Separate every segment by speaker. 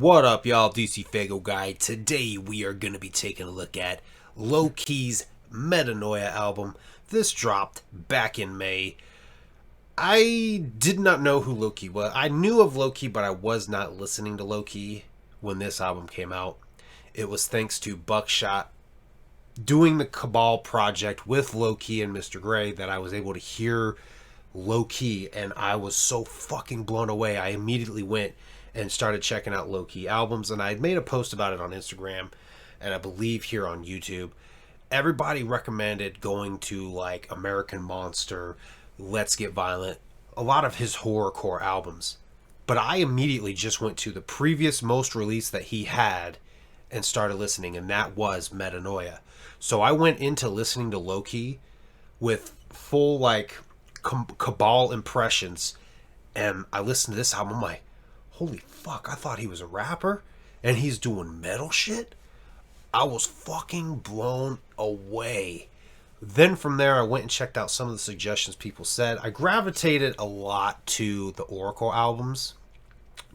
Speaker 1: What up, y'all? DCFAYGOGUY. Today we are going to be taking a look at Low-Key's Metanoia album. This dropped back in May. I did not know who Low-Key was. I knew of Low-Key, but I was not listening to Low-Key when this album came out. It was thanks to Buckshot doing the Cabal project with Low-Key and Mr. Gray that I was able to hear Low-Key, and I was so fucking blown away. I immediately went and started checking out Low-Key albums, and I had made a post about it on Instagram and I believe here on YouTube. Everybody recommended going to like American Monster, Let's Get Violent, a lot of his horrorcore albums. But I immediately just went to the previous most release that he had and started listening, and that was Metanoia. So I went into listening to Low-Key with full like Cabal impressions, and I listened to this album. I'm like, holy fuck, I thought he was a rapper and he's doing metal shit. I was fucking blown away. Then from there, I went and checked out some of the suggestions people said. I gravitated a lot to the Oracle albums,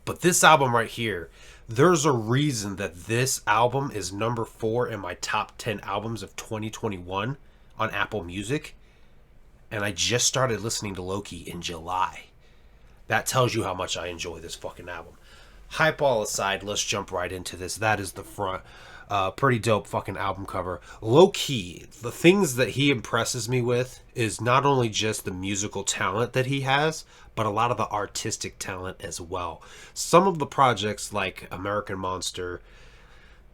Speaker 1: but this album right here, there's a reason that this album is number 4 in my top 10 albums of 2021 on Apple Music. And I just started listening to Low-Key in July. That tells you how much I enjoy this fucking album. Hype all aside, let's jump right into this. That is the front. Pretty dope fucking album cover. Low-Key, the things that he impresses me with is not only just the musical talent that he has, but a lot of the artistic talent as well. Some of the projects like American Monster,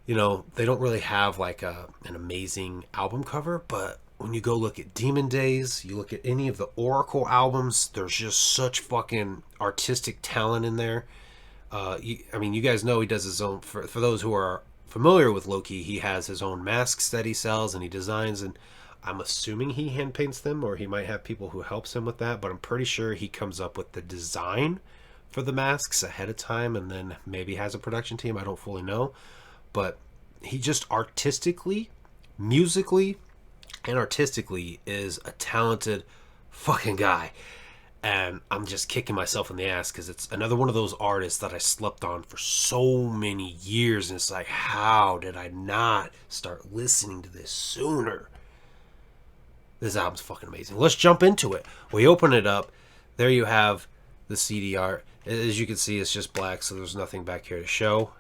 Speaker 1: you know, they don't really have like an amazing album cover, but when you go look at Demon Days, you look at any of the Oracle albums, there's just such fucking artistic talent in there. I mean, you guys know he does his own, for those who are familiar with Low-Key, he has his own masks that he sells and he designs, and I'm assuming he hand paints them, or he might have people who helps him with that, but I'm pretty sure he comes up with the design for the masks ahead of time and then maybe has a production team. I don't fully know, but he just artistically, musically, and artistically is a talented fucking guy. And I'm just kicking myself in the ass because it's another one of those artists that I slept on for so many years, and it's like, how did I not start listening to this sooner? This album's fucking amazing. Let's jump into it. We open it up. There you have the CD art. As you can see, it's just black, so there's nothing back here to show.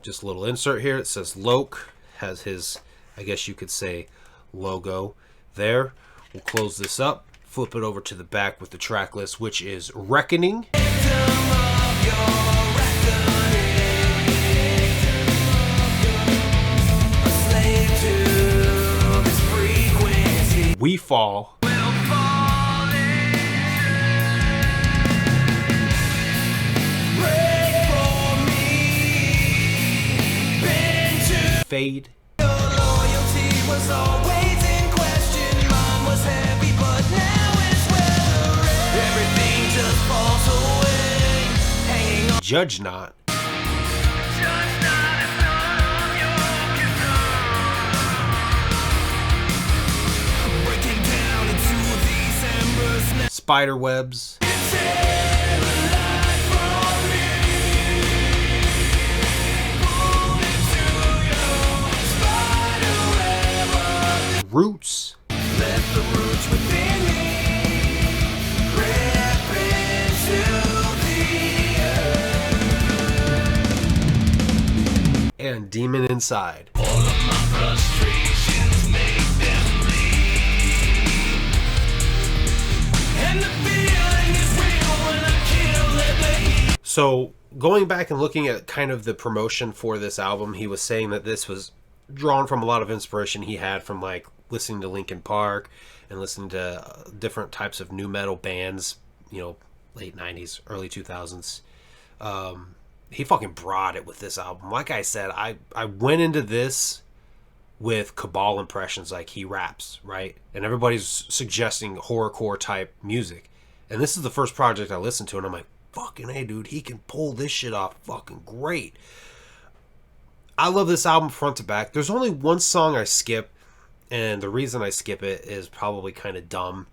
Speaker 1: Just a little insert here. It says Loke. Has his, I guess you could say, logo there. We'll close this up, flip it over to the back with the track list, which is Reckoning, We Fall, Fade, Judge Not, Spider Webs, Roots, let the roots within me rip into the earth, and Demon Inside. All of my frustrations make them bleed, and the feeling is real when I kill it. So going back and looking at kind of the promotion for this album, he was saying that this was drawn from a lot of inspiration he had from like listening to Linkin Park and listening to different types of nu metal bands, you know, late 90s, early 2000s. He fucking brought it with this album. Like I said, I went into this with Cabal impressions, like he raps, right? And everybody's suggesting horrorcore type music. And this is the first project I listened to, and I'm like, fucking hey, dude, he can pull this shit off fucking great. I love this album front to back. There's only one song I skip, and the reason I skip it is probably kind of dumb.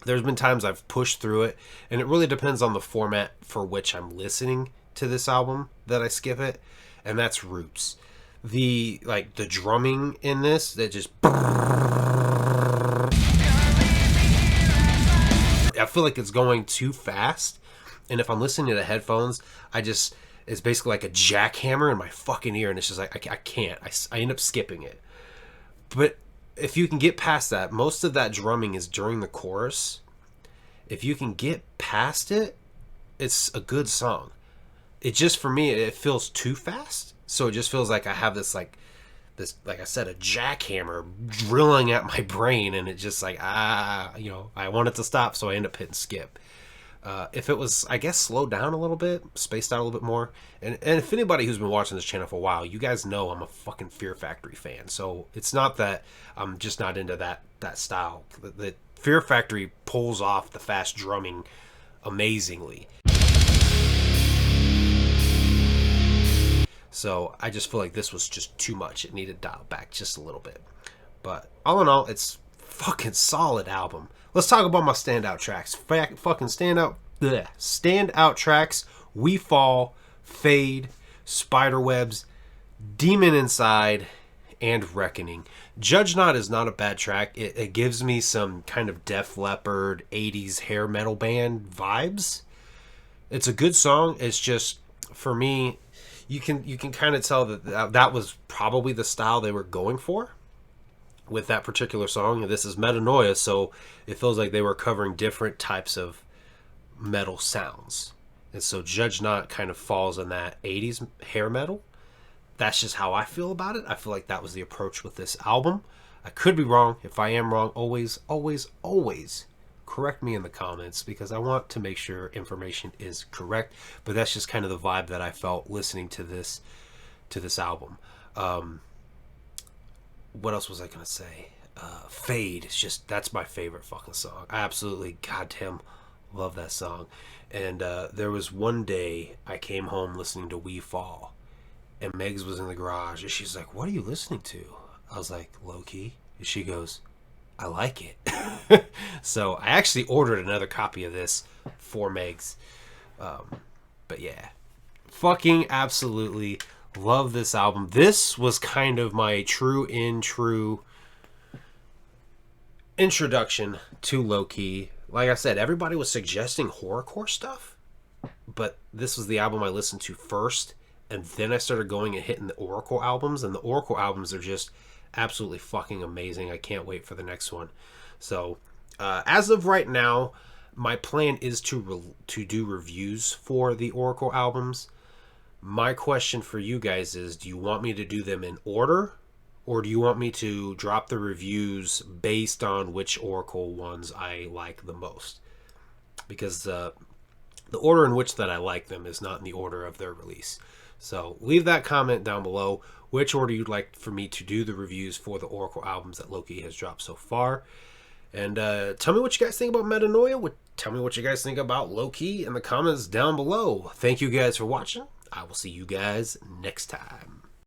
Speaker 1: There's been times I've pushed through it, and it really depends on the format for which I'm listening to this album that I skip it, and that's Roots. The drumming in this, that just, I feel like it's going too fast, and if I'm listening to the headphones, it's basically like a jackhammer in my fucking ear, and it's just like I can't. I end up skipping it. But if you can get past that, most of that drumming is during the chorus. If you can get past it, it's a good song. It just, for me, it feels too fast. So it just feels like I have this, like I said, a jackhammer drilling at my brain, and it just like, I want it to stop, so I end up hitting skip. If it was, I guess, slowed down a little bit, spaced out a little bit more, and if anybody who's been watching this channel for a while, you guys know I'm a fucking Fear Factory fan, so it's not that I'm just not into that style. The Fear Factory pulls off the fast drumming amazingly. So I just feel like this was just too much. It needed dialed back just a little bit. But all in all, it's fucking solid album. Let's talk about my standout tracks. Fucking standout tracks. We Fall, Fade, Spiderwebs, Demon Inside, and Reckoning. Judge Not is not a bad track. It gives me some kind of Def Leppard 80s hair metal band vibes. It's a good song. It's just, for me, you can kind of tell that was probably the style they were going for with that particular song. This is Metanoia, so it feels like they were covering different types of metal sounds. And so Judge Not kind of falls in that 80s hair metal. That's just how I feel about it. I feel like that was the approach with this album. I could be wrong. If I am wrong, always correct me in the comments, because I want to make sure information is correct. But that's just kind of the vibe that I felt listening to this album. What else was I gonna say? Fade is just, that's my favorite fucking song. I absolutely goddamn love that song. And there was one day I came home listening to We Fall, and Megs was in the garage, and she's like, "What are you listening to?" I was like, "Low Key." And she goes, "I like it." So I actually ordered another copy of this for Megs. But yeah, fucking absolutely love this album. This was kind of my true introduction to Low Key. Like I said, everybody was suggesting horrorcore stuff, but this was the album I listened to first, and then I started going and hitting the Oracle albums, and the Oracle albums are just absolutely fucking amazing. I can't wait for the next one. So as of right now, my plan is to do reviews for the Oracle albums. My question for you guys is, do you want me to do them in order, or do you want me to drop the reviews based on which Oracle ones I like the most? Because the order in which that I like them is not in the order of their release. So leave that comment down below, which order you'd like for me to do the reviews for the Oracle albums that Low Key has dropped so far. And tell me what you guys think about Metanoia. Tell me what you guys think about Low Key in the comments down below. Thank you guys for watching. I will see you guys next time.